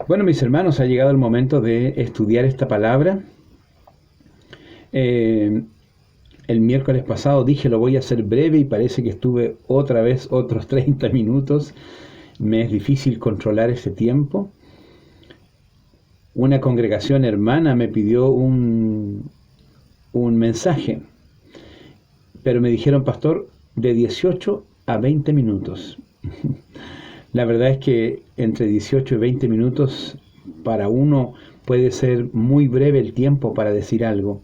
Bueno, mis hermanos, ha llegado el momento de estudiar esta palabra. Eh, el miércoles pasado dije lo voy a hacer breve y parece que estuve otra vez otros 30 minutos. Me es difícil controlar ese tiempo. Una congregación hermana me pidió un mensaje, pero me dijeron, pastor, de 18 a 20 minutos. La verdad es que entre 18 y 20 minutos para uno puede ser muy breve el tiempo para decir algo.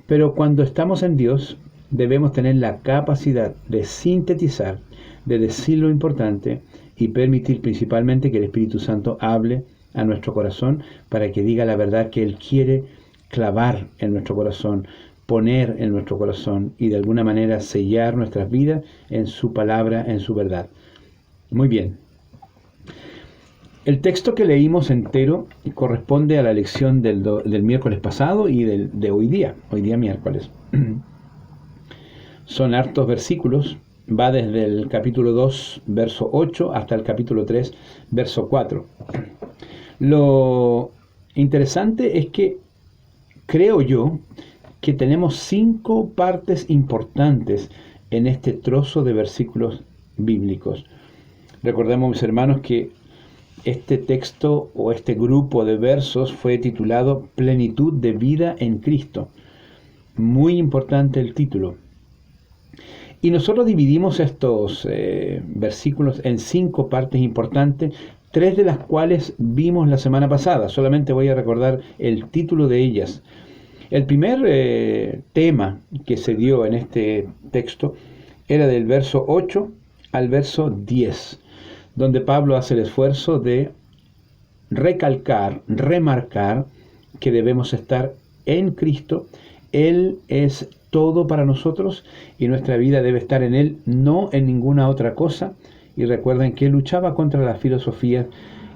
Pero cuando estamos en Dios, debemos tener la capacidad de sintetizar, de decir lo importante y permitir principalmente que el Espíritu Santo hable a nuestro corazón para que diga la verdad que Él quiere clavar en nuestro corazón, poner en nuestro corazón y de alguna manera sellar nuestras vidas en su palabra, en su verdad. Muy bien. El texto que leímos entero corresponde a la lección del miércoles pasado y de hoy día miércoles. Son hartos versículos, va desde el capítulo 2, verso 8, hasta el capítulo 3, verso 4. Lo interesante es que creo yo que tenemos 5 partes importantes en este trozo de versículos bíblicos. Recordemos, mis hermanos, que este texto o este grupo de versos fue titulado Plenitud de vida en Cristo. Muy importante el título. Y nosotros dividimos estos versículos en 5 partes importantes, 3 de las cuales vimos la semana pasada. Solamente voy a recordar el título de ellas. El primer tema que se dio en este texto era del verso 8 al verso 10, donde Pablo hace el esfuerzo de recalcar, remarcar que debemos estar en Cristo. Él es todo para nosotros y nuestra vida debe estar en Él, no en ninguna otra cosa. Y recuerden que luchaba contra las filosofías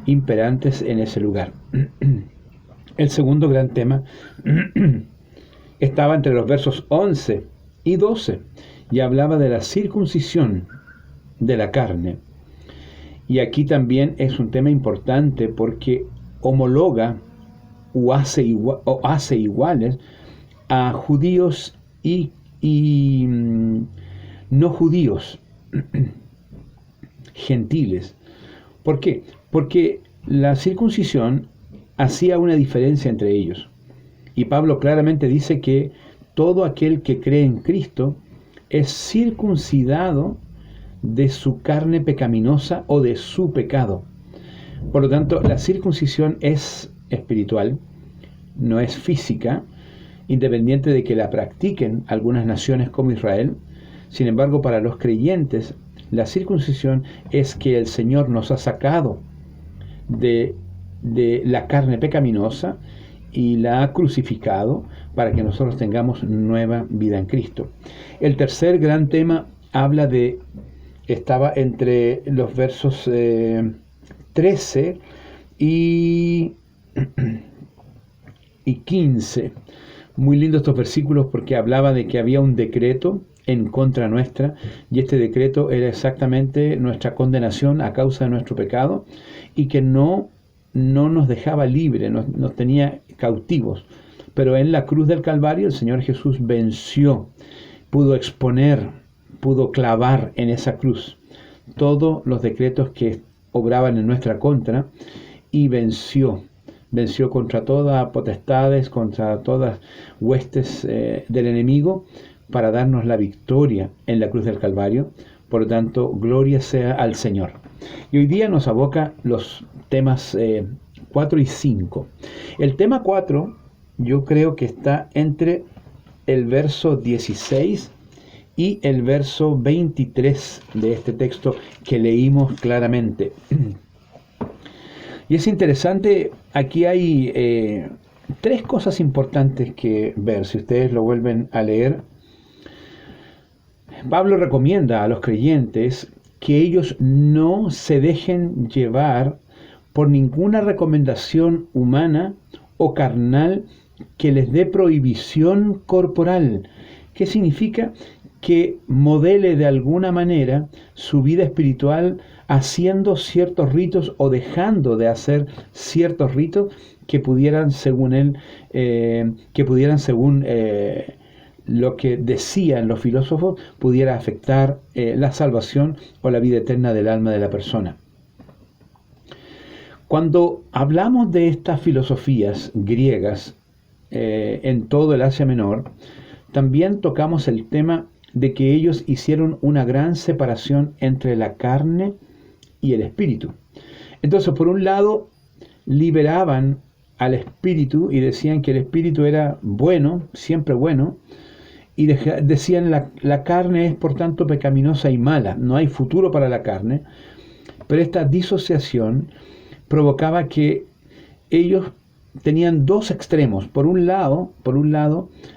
imperantes en ese lugar. El segundo gran tema estaba entre los versos 11 y 12 y hablaba de la circuncisión de la carne. Y aquí también es un tema importante porque homologa o hace iguales a judíos y no judíos, gentiles. ¿Por qué? Porque la circuncisión hacía una diferencia entre ellos. Y Pablo claramente dice que todo aquel que cree en Cristo es circuncidado de su carne pecaminosa o de su pecado. Por lo tanto, la circuncisión es espiritual, no es física, independiente de que la practiquen algunas naciones como Israel. Sin embargo, para los creyentes, la circuncisión es que el Señor nos ha sacado de la carne pecaminosa y la ha crucificado para que nosotros tengamos nueva vida en Cristo. El tercer gran tema estaba entre los versos 13 y 15. Muy lindos estos versículos porque hablaba de que había un decreto en contra nuestra y este decreto era exactamente nuestra condenación a causa de nuestro pecado y que no nos dejaba libre, nos tenía cautivos. Pero en la cruz del Calvario el Señor Jesús venció, pudo exponer, pudo clavar en esa cruz todos los decretos que obraban en nuestra contra y venció contra todas potestades, contra todas huestes del enemigo para darnos la victoria en la cruz del Calvario. Por lo tanto, gloria sea al Señor. Y hoy día nos aboca los temas 4 y 5. El tema 4 yo creo que está entre el verso 16 y el verso 23 de este texto que leímos claramente. Y es interesante, aquí hay 3 cosas importantes que ver, si ustedes lo vuelven a leer. Pablo recomienda a los creyentes que ellos no se dejen llevar por ninguna recomendación humana o carnal que les dé prohibición corporal. ¿Qué significa? que modele de alguna manera su vida espiritual haciendo ciertos ritos o dejando de hacer ciertos ritos que pudieran, según él, lo que decían los filósofos, pudiera afectar la salvación o la vida eterna del alma de la persona. Cuando hablamos de estas filosofías griegas en todo el Asia Menor, también tocamos el tema de que ellos hicieron una gran separación entre la carne y el espíritu. Entonces, por un lado, liberaban al espíritu y decían que el espíritu era bueno, siempre bueno, y decían la carne es por tanto pecaminosa y mala, no hay futuro para la carne. Pero esta disociación provocaba que ellos tenían dos extremos. Por un lado,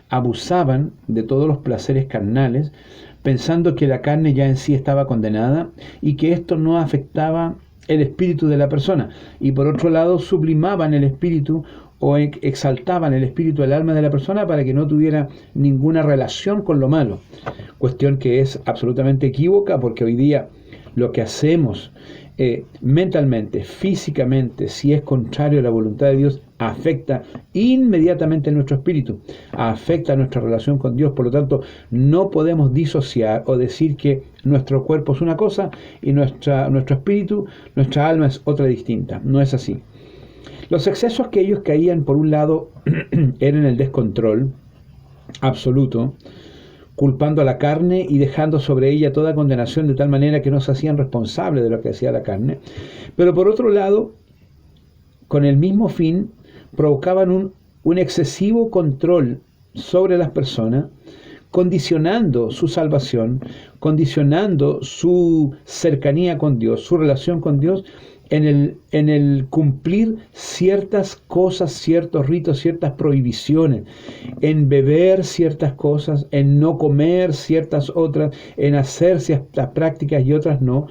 abusaban de todos los placeres carnales, pensando que la carne ya en sí estaba condenada y que esto no afectaba el espíritu de la persona. Y por otro lado, sublimaban el espíritu o exaltaban el espíritu del alma de la persona para que no tuviera ninguna relación con lo malo. Cuestión que es absolutamente equívoca, porque hoy día lo que hacemos mentalmente, físicamente, si es contrario a la voluntad de Dios, afecta inmediatamente nuestro espíritu, afecta nuestra relación con Dios. Por lo tanto, no podemos disociar o decir que nuestro cuerpo es una cosa y nuestro espíritu, nuestra alma es otra distinta. No es así. Los excesos que ellos caían, por un lado, eran el descontrol absoluto, culpando a la carne y dejando sobre ella toda condenación, de tal manera que no se hacían responsables de lo que hacía la carne. Pero por otro lado, con el mismo fin, provocaban un excesivo control sobre las personas, condicionando su salvación, condicionando su cercanía con Dios, su relación con Dios, en el cumplir ciertas cosas, ciertos ritos, ciertas prohibiciones, en beber ciertas cosas, en no comer ciertas otras, en hacer ciertas prácticas y otras no.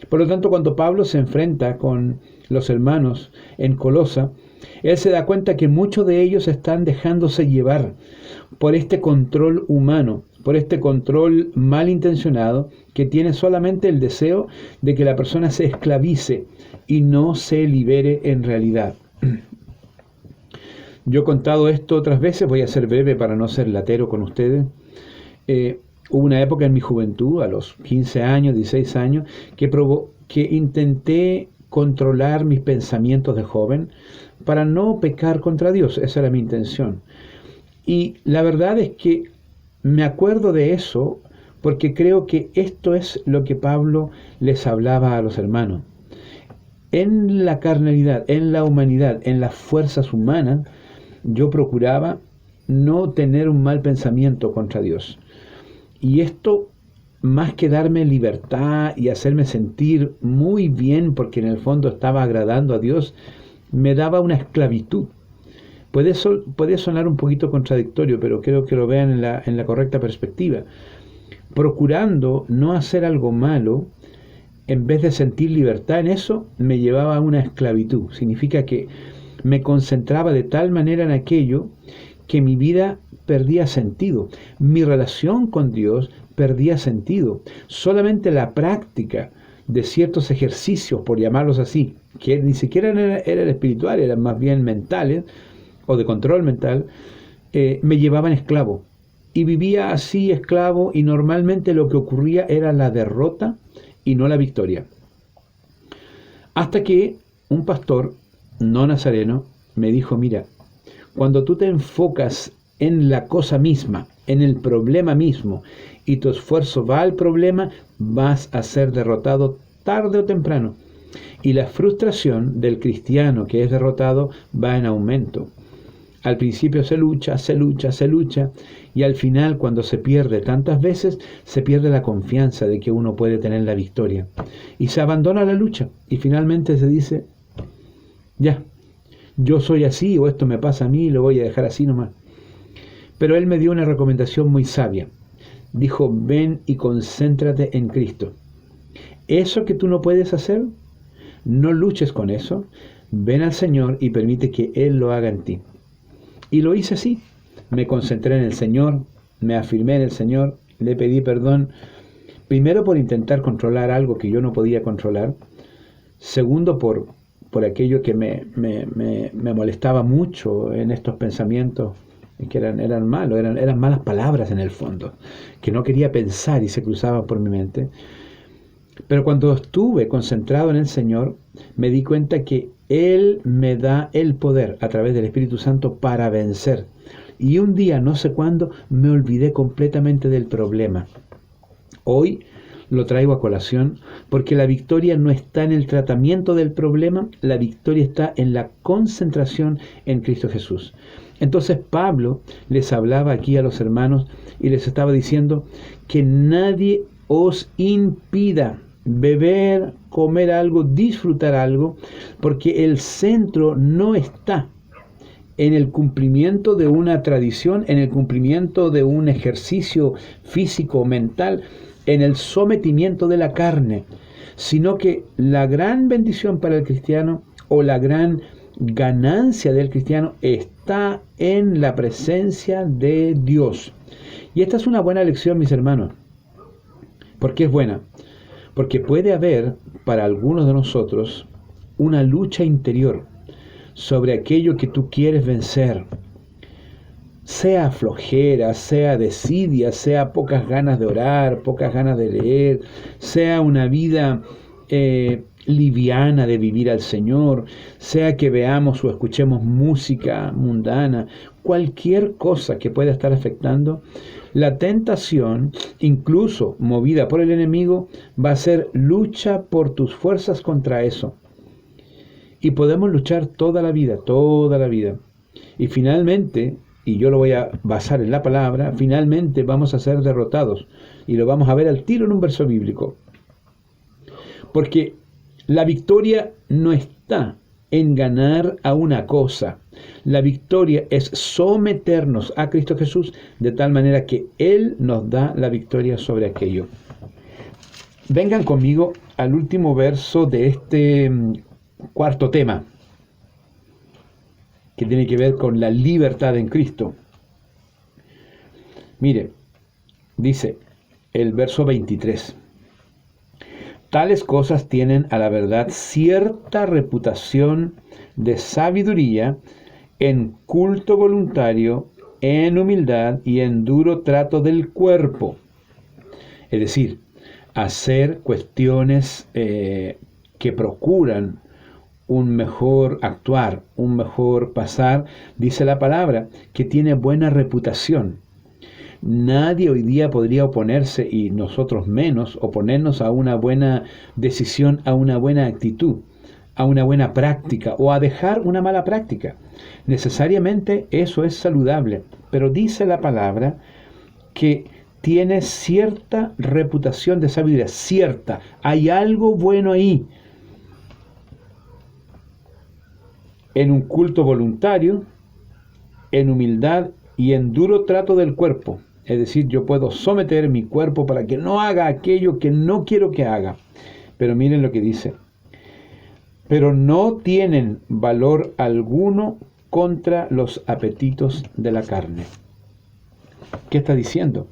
Por lo tanto, cuando Pablo se enfrenta con los hermanos en Colosa, él se da cuenta que muchos de ellos están dejándose llevar por este control humano, por este control malintencionado que tiene solamente el deseo de que la persona se esclavice y no se libere en realidad. Yo he contado esto otras veces, voy a ser breve para no ser latero con ustedes. Hubo una época en mi juventud, a los 15 años, 16 años, que intenté controlar mis pensamientos de joven para no pecar contra Dios. Esa era mi intención. Y la verdad es que me acuerdo de eso porque creo que esto es lo que Pablo les hablaba a los hermanos. En la carnalidad, en la humanidad, en las fuerzas humanas, yo procuraba no tener un mal pensamiento contra Dios. Y esto, más que darme libertad y hacerme sentir muy bien, porque en el fondo estaba agradando a Dios, me daba una esclavitud. Puede sonar un poquito contradictorio, pero creo que lo vean en la correcta perspectiva. Procurando no hacer algo malo, en vez de sentir libertad en eso, me llevaba a una esclavitud. Significa que me concentraba de tal manera en aquello que mi vida perdía sentido. Mi relación con Dios perdía sentido. Solamente la práctica de ciertos ejercicios, por llamarlos así, que ni siquiera eran espirituales, eran más bien mentales, o de control mental, me llevaban esclavo. Y vivía así esclavo, y normalmente lo que ocurría era la derrota y no la victoria. Hasta que un pastor no nazareno me dijo: mira, cuando tú te enfocas en la cosa misma, en el problema mismo, y tu esfuerzo va al problema, vas a ser derrotado tarde o temprano. Y la frustración del cristiano que es derrotado va en aumento. Al principio se lucha, y al final, cuando se pierde tantas veces, se pierde la confianza de que uno puede tener la victoria. Y se abandona la lucha, y finalmente se dice: ya, yo soy así, o esto me pasa a mí, lo voy a dejar así nomás. Pero él me dio una recomendación muy sabia. Dijo: ven y concéntrate en Cristo. Eso que tú no puedes hacer, no luches con eso. Ven al Señor y permite que Él lo haga en ti. Y lo hice así. Me concentré en el Señor, me afirmé en el Señor Le pedí perdón, primero por intentar controlar algo que yo no podía controlar, segundo por aquello que me molestaba mucho en estos pensamientos, que eran malos, eran malas palabras en el fondo, que no quería pensar y se cruzaban por mi mente. Pero cuando estuve concentrado en el Señor, me di cuenta que Él me da el poder a través del Espíritu Santo para vencer. Y un día, no sé cuándo, me olvidé completamente del problema. Hoy lo traigo a colación porque la victoria no está en el tratamiento del problema, la victoria está en la concentración en Cristo Jesús. Entonces Pablo les hablaba aquí a los hermanos y les estaba diciendo que nadie os impida beber, comer algo, disfrutar algo, porque el centro no está en el cumplimiento de una tradición, en el cumplimiento de un ejercicio físico o mental, en el sometimiento de la carne, sino que la gran bendición para el cristiano o la gran ganancia del cristiano está en la presencia de Dios. Y esta es una buena lección, mis hermanos. ¿Por qué es buena? Porque puede haber para algunos de nosotros una lucha interior sobre aquello que tú quieres vencer. Sea flojera, sea desidia, sea pocas ganas de orar, pocas ganas de leer, sea una vida liviana de vivir al Señor, sea que veamos o escuchemos música mundana, cualquier cosa que pueda estar afectando, la tentación, incluso movida por el enemigo, va a ser lucha por tus fuerzas contra eso. Y podemos luchar toda la vida, toda la vida. Y finalmente, y yo lo voy a basar en la palabra, finalmente vamos a ser derrotados. Y lo vamos a ver al tiro en un verso bíblico. Porque la victoria no está en ganar a una cosa. La victoria es someternos a Cristo Jesús de tal manera que Él nos da la victoria sobre aquello. Vengan conmigo al último verso de este cuarto tema, que tiene que ver con la libertad en Cristo. Mire, dice el verso 23. Tales cosas tienen a la verdad cierta reputación de sabiduría en culto voluntario, en humildad y en duro trato del cuerpo. Es decir, hacer cuestiones que procuran un mejor actuar, un mejor pasar, dice la palabra, que tiene buena reputación. Nadie hoy día podría oponerse, y nosotros menos, oponernos a una buena decisión, a una buena actitud, a una buena práctica o a dejar una mala práctica. Necesariamente eso es saludable, pero dice la palabra que tiene cierta reputación de sabiduría, cierta, hay algo bueno ahí. En un culto voluntario, en humildad y en duro trato del cuerpo. Es decir, yo puedo someter mi cuerpo para que no haga aquello que no quiero que haga. Pero miren lo que dice. Pero no tienen valor alguno contra los apetitos de la carne. ¿Qué está diciendo?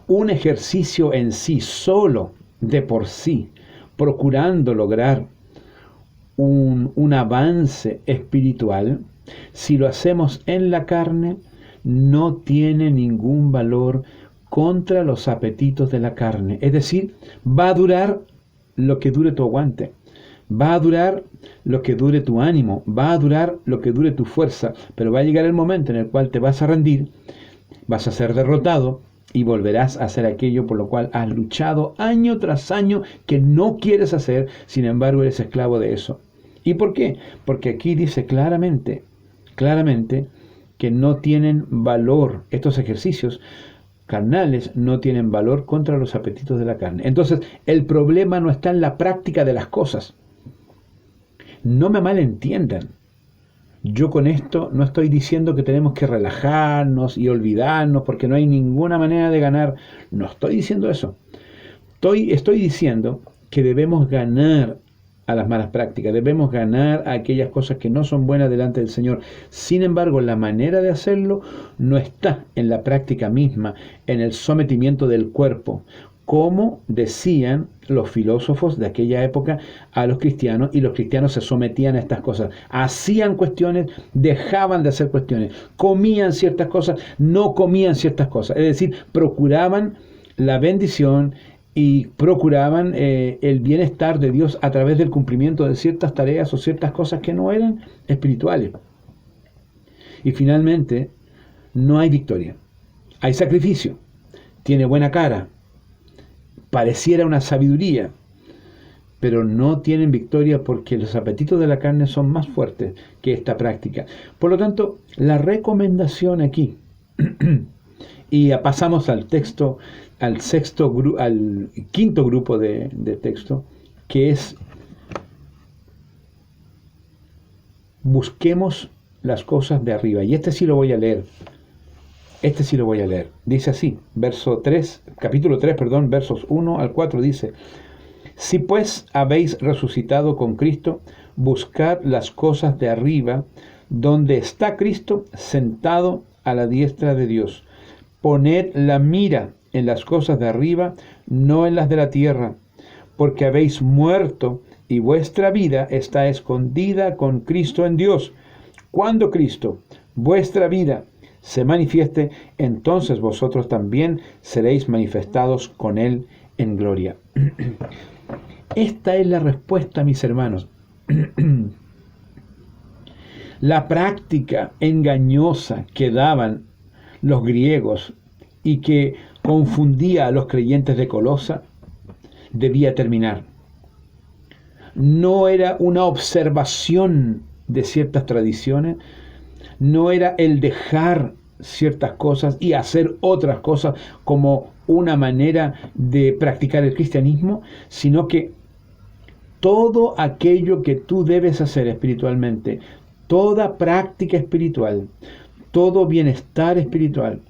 Un ejercicio en sí, solo, de por sí, procurando lograr un avance espiritual, si lo hacemos en la carne, no tiene ningún valor contra los apetitos de la carne. Es decir, va a durar lo que dure tu aguante, va a durar lo que dure tu ánimo, va a durar lo que dure tu fuerza, pero va a llegar el momento en el cual te vas a rendir, vas a ser derrotado y volverás a hacer aquello por lo cual has luchado año tras año que no quieres hacer, sin embargo eres esclavo de eso. ¿Y por qué? Porque aquí dice claramente que no tienen valor, estos ejercicios carnales no tienen valor contra los apetitos de la carne. Entonces, el problema no está en la práctica de las cosas. No me malentiendan. Yo con esto no estoy diciendo que tenemos que relajarnos y olvidarnos porque no hay ninguna manera de ganar. No estoy diciendo eso. Estoy diciendo que debemos ganar a las malas prácticas, debemos ganar a aquellas cosas que no son buenas delante del Señor. Sin embargo, la manera de hacerlo no está en la práctica misma, en el sometimiento del cuerpo, como decían los filósofos de aquella época a los cristianos, y los cristianos se sometían a estas cosas. Hacían cuestiones, dejaban de hacer cuestiones, comían ciertas cosas, no comían ciertas cosas. Es decir, procuraban la bendición y procuraban el bienestar de Dios a través del cumplimiento de ciertas tareas o ciertas cosas que no eran espirituales. Y finalmente, no hay victoria. Hay sacrificio, tiene buena cara, pareciera una sabiduría, pero no tienen victoria porque los apetitos de la carne son más fuertes que esta práctica. Por lo tanto, la recomendación aquí, y pasamos al texto, al quinto grupo de texto, que es: busquemos las cosas de arriba. Y este sí lo voy a leer. Dice así, capítulo 3, versos 1 al 4, dice: Si pues habéis resucitado con Cristo, buscad las cosas de arriba, donde está Cristo sentado a la diestra de Dios. Poned la mira en las cosas de arriba, no en las de la tierra, porque habéis muerto y vuestra vida está escondida con Cristo en Dios. Cuando Cristo, vuestra vida, se manifieste, entonces vosotros también seréis manifestados con Él en gloria. Esta es la respuesta, mis hermanos. La práctica engañosa que daban los griegos y que confundía a los creyentes de Colosa debía terminar. No era una observación de ciertas tradiciones, no era el dejar ciertas cosas y hacer otras cosas como una manera de practicar el cristianismo, sino que todo aquello que tú debes hacer espiritualmente, toda práctica espiritual, todo bienestar espiritual,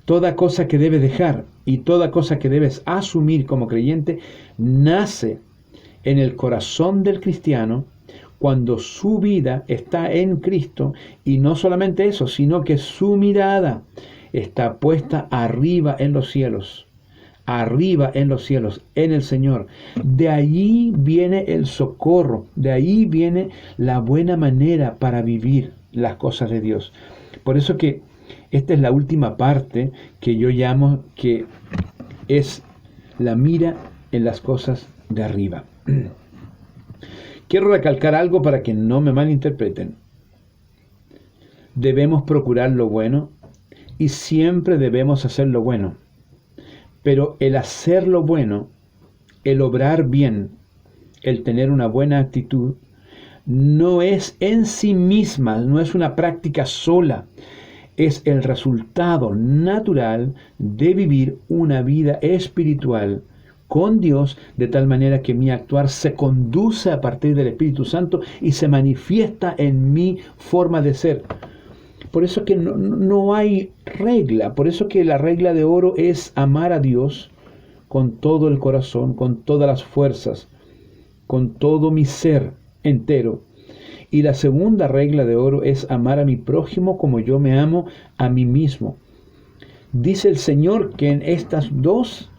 toda cosa que debes dejar y toda cosa que debes asumir como creyente, nace en el corazón del cristiano cuando su vida está en Cristo, y no solamente eso, sino que su mirada está puesta arriba en los cielos, en el Señor. De ahí viene el socorro, de ahí viene la buena manera para vivir las cosas de Dios. Por eso que esta es la última parte que yo llamo que es la mira en las cosas de arriba. Quiero recalcar algo para que no me malinterpreten. Debemos procurar lo bueno y siempre debemos hacer lo bueno. Pero el hacer lo bueno, el obrar bien, el tener una buena actitud, no es en sí misma, no es una práctica sola. Es el resultado natural de vivir una vida espiritual con Dios, de tal manera que mi actuar se conduce a partir del Espíritu Santo y se manifiesta en mi forma de ser. Por eso que no hay regla, por eso que la regla de oro es amar a Dios con todo el corazón, con todas las fuerzas, con todo mi ser entero. Y la segunda regla de oro es amar a mi prójimo como yo me amo a mí mismo. Dice el Señor que en estas dos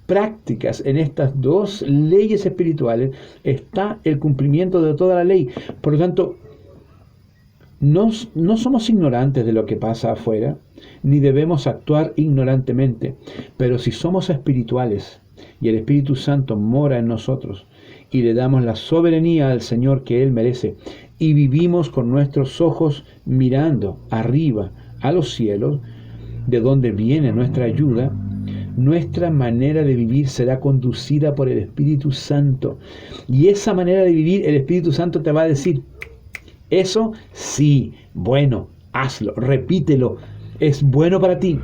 prácticas, en estas dos leyes espirituales, está el cumplimiento de toda la ley. Por lo tanto, no somos ignorantes de lo que pasa afuera, ni debemos actuar ignorantemente, pero si somos espirituales y el Espíritu Santo mora en nosotros y le damos la soberanía al Señor que Él merece y vivimos con nuestros ojos mirando arriba a los cielos, de donde viene nuestra ayuda, nuestra manera de vivir será conducida por el Espíritu Santo. Y esa manera de vivir, el Espíritu Santo te va a decir: eso sí, bueno, hazlo, repítelo, es bueno para ti.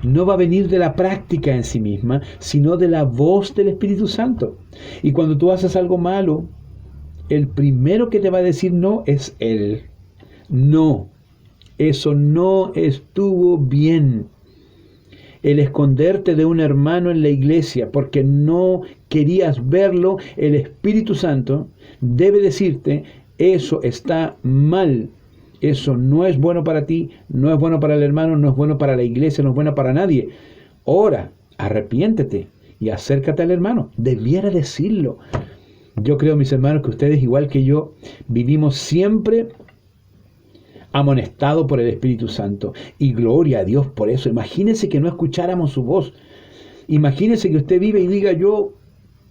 No va a venir de la práctica en sí misma, sino de la voz del Espíritu Santo. Y cuando tú haces algo malo, el primero que te va a decir no es Él. No, eso no estuvo bien. el esconderte de un hermano en la iglesia porque no querías verlo, el Espíritu Santo debe decirte, eso está mal. Eso no es bueno para ti, no es bueno para el hermano, no es bueno para la iglesia, no es bueno para nadie. Ora, arrepiéntete y acércate al hermano. Debiera decirlo. Yo creo, mis hermanos, que ustedes, igual que yo, vivimos siempre amonestados por el Espíritu Santo. Y gloria a Dios por eso. Imagínense que no escucháramos su voz. Imagínense que usted vive y diga, yo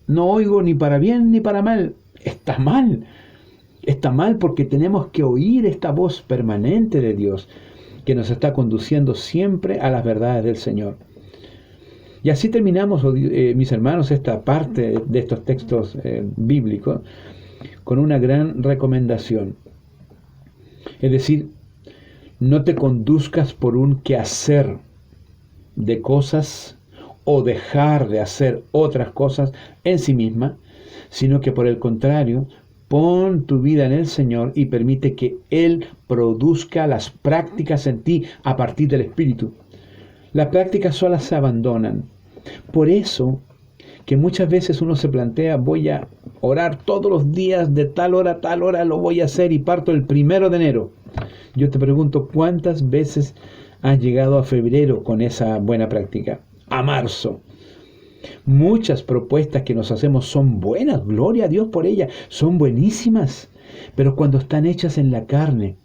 no oigo ni para bien ni para mal. Está mal. Está mal porque tenemos que oír esta voz permanente de Dios que nos está conduciendo siempre a las verdades del Señor. Y así terminamos, mis hermanos, esta parte de estos textos bíblicos con una gran recomendación. Es decir, no te conduzcas por un quehacer de cosas o dejar de hacer otras cosas en sí misma, sino que por el contrario, pon tu vida en el Señor y permite que Él produzca las prácticas en ti a partir del Espíritu. Las prácticas solas se abandonan. Por eso que muchas veces uno se plantea, voy a orar todos los días de tal hora a tal hora, lo voy a hacer y parto el 1 de enero. Yo te pregunto, ¿cuántas veces has llegado a febrero con esa buena práctica? A marzo. Muchas propuestas que nos hacemos son buenas, gloria a Dios por ellas, son buenísimas, pero cuando están hechas en la carne,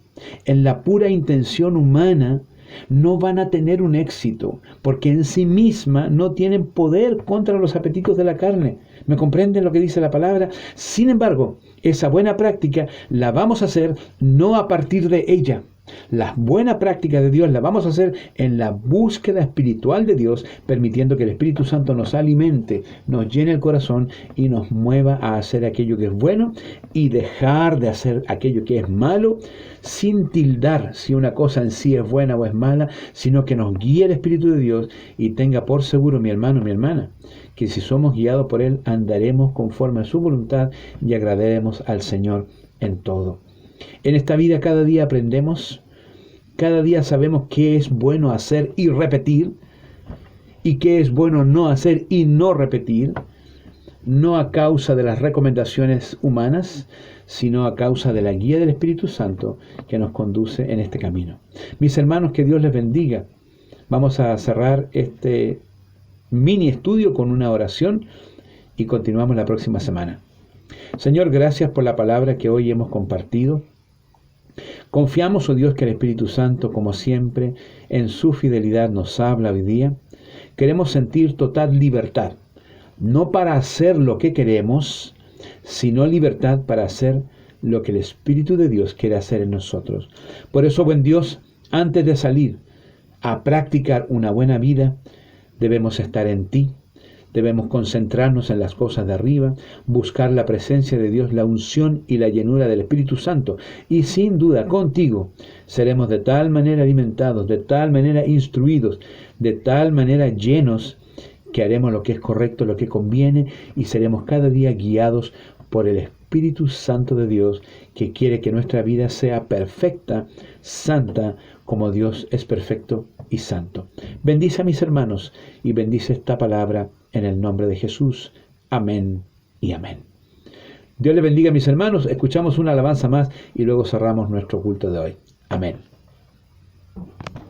en la pura intención humana, no van a tener un éxito, porque en sí misma no tienen poder contra los apetitos de la carne. ¿Me comprenden lo que dice la palabra? Sin embargo, esa buena práctica la vamos a hacer no a partir de ella. La buena práctica de Dios la vamos a hacer en la búsqueda espiritual de Dios, permitiendo que el Espíritu Santo nos alimente, nos llene el corazón y nos mueva a hacer aquello que es bueno y dejar de hacer aquello que es malo, sin tildar si una cosa en sí es buena o es mala, sino que nos guíe el Espíritu de Dios y tenga por seguro, mi hermano, mi hermana, que si somos guiados por Él, andaremos conforme a su voluntad y agradaremos al Señor en todo. En esta vida cada día aprendemos, cada día sabemos qué es bueno hacer y repetir, y qué es bueno no hacer y no repetir, no a causa de las recomendaciones humanas, sino a causa de la guía del Espíritu Santo que nos conduce en este camino. Mis hermanos, que Dios les bendiga. Vamos a cerrar este mini estudio con una oración y continuamos la próxima semana. Señor, gracias por la palabra que hoy hemos compartido. Confiamos, oh Dios, que el Espíritu Santo, como siempre, en su fidelidad nos habla hoy día. Queremos sentir total libertad, no para hacer lo que queremos, sino libertad para hacer lo que el Espíritu de Dios quiere hacer en nosotros. Por eso, buen Dios, antes de salir a practicar una buena vida, debemos estar en ti. Debemos concentrarnos en las cosas de arriba, buscar la presencia de Dios, la unción y la llenura del Espíritu Santo. Y sin duda, contigo, seremos de tal manera alimentados, de tal manera instruidos, de tal manera llenos, que haremos lo que es correcto, lo que conviene, y seremos cada día guiados por el Espíritu Santo de Dios, que quiere que nuestra vida sea perfecta, santa, como Dios es perfecto y santo. Bendice a mis hermanos y bendice esta palabra en el nombre de Jesús. Amén y amén. Dios les bendiga, mis hermanos. Escuchamos una alabanza más y luego cerramos nuestro culto de hoy. Amén.